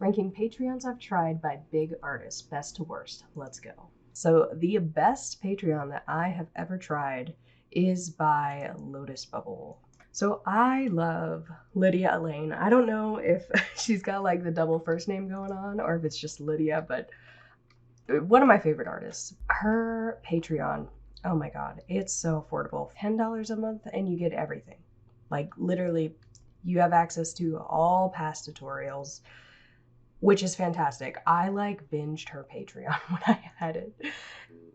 Ranking Patreons I've tried by big artists, best to worst. Let's go. So the best Patreon that I have ever tried is by Lotus Bubble. So I love Lydia Elaine. I don't know if she's got like the double first name going on or if it's just Lydia, but one of my favorite artists. Her Patreon, oh my god, it's so affordable. $10 a month and you get everything. Like literally, you have access to all past tutorials, which is fantastic. I like binged her Patreon when I had it.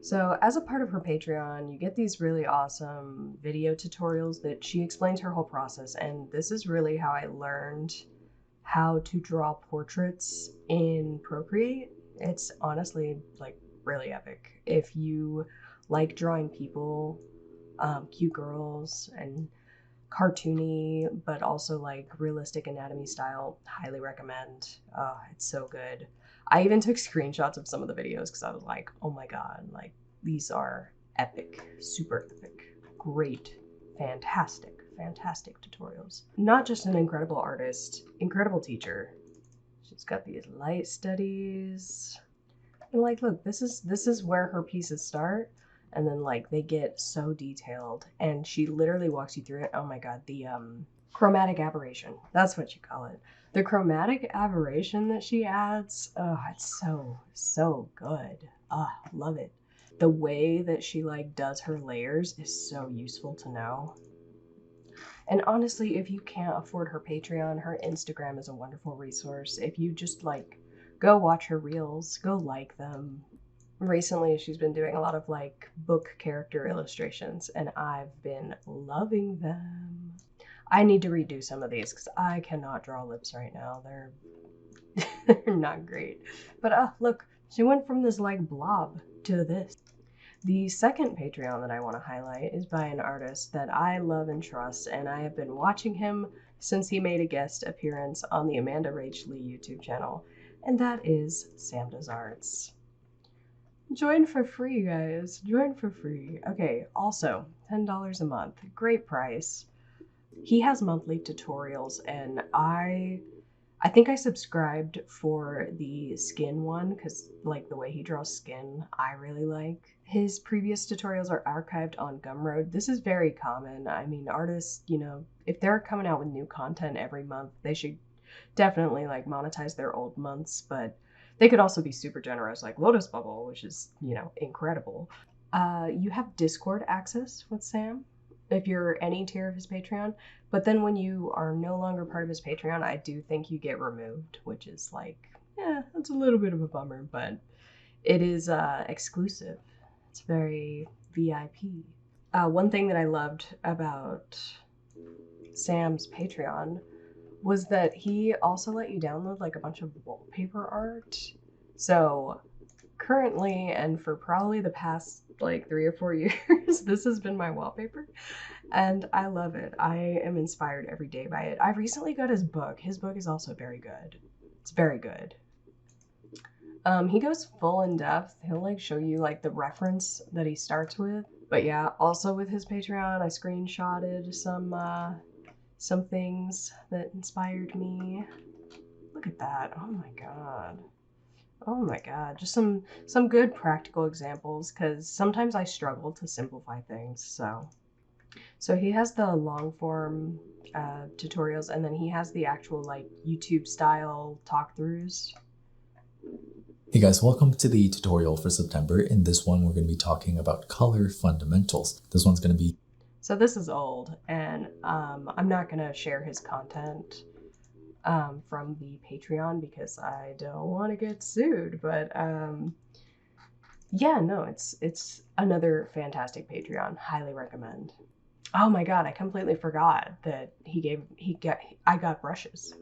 So as a part of her Patreon, you get these really awesome video tutorials that she explains her whole process. And this is really how I learned how to draw portraits in Procreate. It's honestly like really epic. If you like drawing people, cute girls, and cartoony, but also like realistic anatomy style, highly recommend. Oh, it's so good. I even took screenshots of some of the videos because I was like, oh my god, like these are epic, super epic, great, fantastic tutorials. Not just an incredible artist, incredible teacher. She's got these light studies. And like, look, this is where her pieces start. And then like they get so detailed and she literally walks you through it. Oh my god, the chromatic aberration. That's what you call it. The chromatic aberration that she adds, oh, it's so good. Oh, love it. The way that she like does her layers is so useful to know. And honestly, if you can't afford her Patreon, her Instagram is a wonderful resource. If you just like go watch her reels, go like them. Recently, she's been doing a lot of like book character illustrations, and I've been loving them. I need to redo some of these because I cannot draw lips right now. They're not great. But look, she went from this like blob to this. The second Patreon that I want to highlight is by an artist that I love and trust, and I have been watching him since he made a guest appearance on the Amanda Rach Lee YouTube channel, and that is Sam Does Arts. Join for free, guys. Join for free. Okay, also, $10 a month. Great price. He has monthly tutorials, and I think I subscribed for the skin one because like the way he draws skin, I really like. His previous tutorials are archived on Gumroad. This is very common. I mean, artists, you know, if they're coming out with new content every month, they should definitely like monetize their old months, but they could also be super generous like Lotus Bubble, which is, you know, incredible. You have Discord access with Sam if you're any tier of his Patreon, but then when you are no longer part of his Patreon, I do think you get removed, which is like, yeah, that's a little bit of a bummer, but it is exclusive. It's very VIP. One thing that I loved about Sam's Patreon was that he also let you download like a bunch of wallpaper art. So currently, and for probably the past like 3 or 4 years, this has been my wallpaper and I love it. I am inspired every day by it. I recently got his book. His book is also very good. It's very good. He goes full in depth. He'll like show you like the reference that he starts with. But yeah, also with his Patreon, I screenshotted some things that inspired me. Look at that. Oh my god. Oh my god. Just some good practical examples because sometimes I struggle to simplify things. So he has the long form tutorials and then he has the actual like YouTube style talk throughs. Hey guys, welcome to the tutorial for September. In this one, we're going to be talking about color fundamentals. This one's going to be... So this is old, and I'm not going to share his content from the Patreon because I don't want to get sued, but yeah, no, it's another fantastic Patreon. Highly recommend. Oh my god, I completely forgot that I got brushes.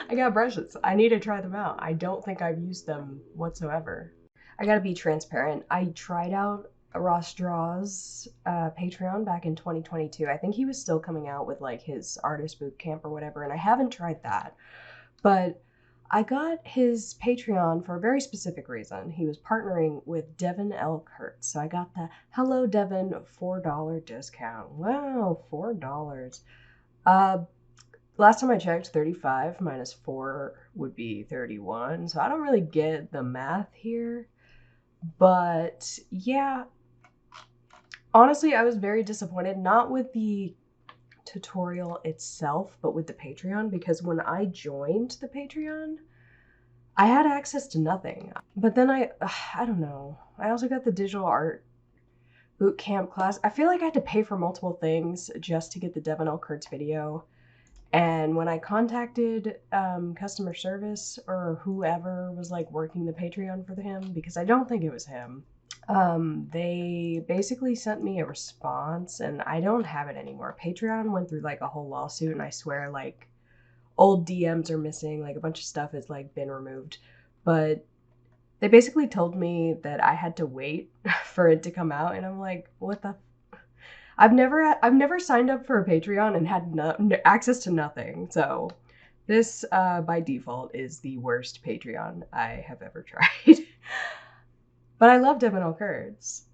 I got brushes. I need to try them out. I don't think I've used them whatsoever. I gotta be transparent. I tried out Ross Draw's Patreon back in 2022. I think he was still coming out with like his artist boot camp or whatever, and I haven't tried that. But I got his Patreon for a very specific reason. He was partnering with Devin L. Kurtz. So I got the Hello Devin $4 discount. Wow, $4. Last time I checked, 35 minus 4 would be 31, so I don't really get the math here. But yeah, honestly, I was very disappointed, not with the tutorial itself, but with the Patreon, because when I joined the Patreon, I had access to nothing. But then I don't know. I also got the digital art boot camp class. I feel like I had to pay for multiple things just to get the Devon L. Kurtz video. And when I contacted customer service or whoever was like working the Patreon for him, because I don't think it was him, they basically sent me a response, and I don't have it anymore. Patreon went through like a whole lawsuit, and I swear like old DMs are missing, like a bunch of stuff has like been removed. But they basically told me that I had to wait for it to come out, and I'm like, what the I've never signed up for a Patreon and had access to nothing. So this by default is the worst Patreon I have ever tried. But I love Devon L. Kurtz.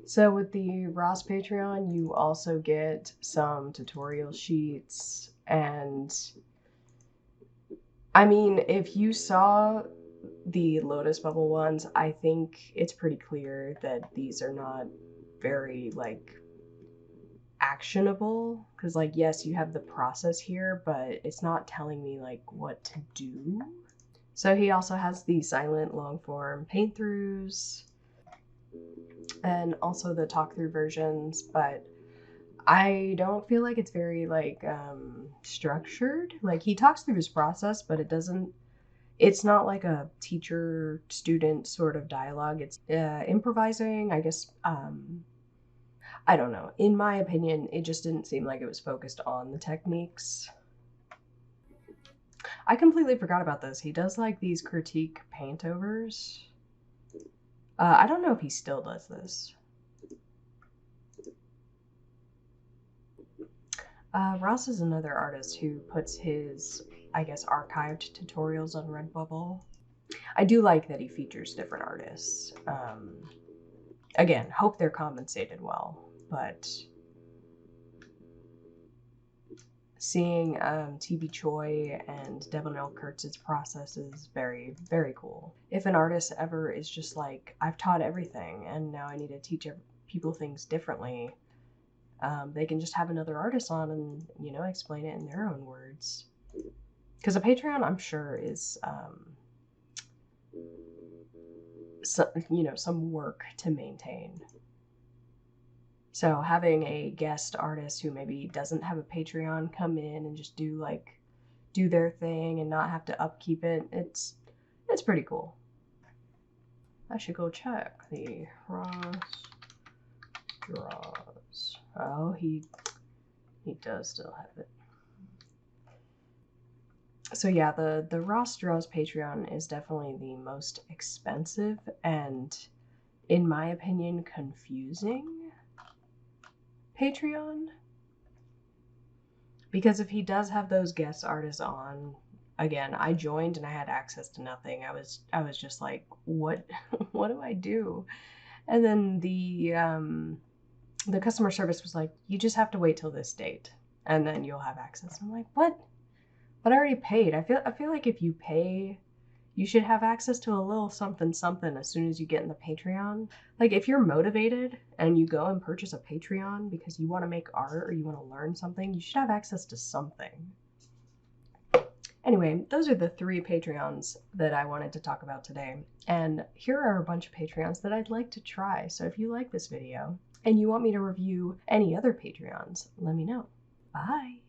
So with the Ross Patreon, you also get some tutorial sheets, and I mean, if you saw the Lotus Bubble ones, I think it's pretty clear that these are not very like actionable, because like yes, you have the process here, but it's not telling me like what to do. So he also has the silent long form paint throughs and also the talk through versions, but I don't feel like it's very like structured. Like he talks through his process, but it's not like a teacher student sort of dialogue. It's improvising, I guess. I don't know. In my opinion, it just didn't seem like it was focused on the techniques. I completely forgot about this. He does like these critique paint overs. I don't know if he still does this. Ross is another artist who puts his, I guess, archived tutorials on Redbubble. I do like that he features different artists. Again, hope they're compensated well, but seeing TB Choi and Devon L. Kurtz's process is very, very cool. If an artist ever is just like, I've taught everything and now I need to teach people things differently, they can just have another artist on and, you know, explain it in their own words. Because a Patreon, I'm sure, is, some work to maintain. So having a guest artist who maybe doesn't have a Patreon come in and just do their thing and not have to upkeep it, it's pretty cool. I should go check the Ross draws. Oh, he does still have it. So yeah, the Ross Draws Patreon is definitely the most expensive and, in my opinion, confusing Patreon. Because if he does have those guest artists on, again, I joined and I had access to nothing. I was just like, what what do I do? And then the customer service was like, you just have to wait till this date and then you'll have access. I'm like, what? But I already paid. I feel like if you pay, you should have access to a little something something as soon as you get in the Patreon. Like if you're motivated and you go and purchase a Patreon because you want to make art or you want to learn something, you should have access to something. Anyway, those are the 3 Patreons that I wanted to talk about today. And here are a bunch of Patreons that I'd like to try. So if you like this video and you want me to review any other Patreons, let me know. Bye.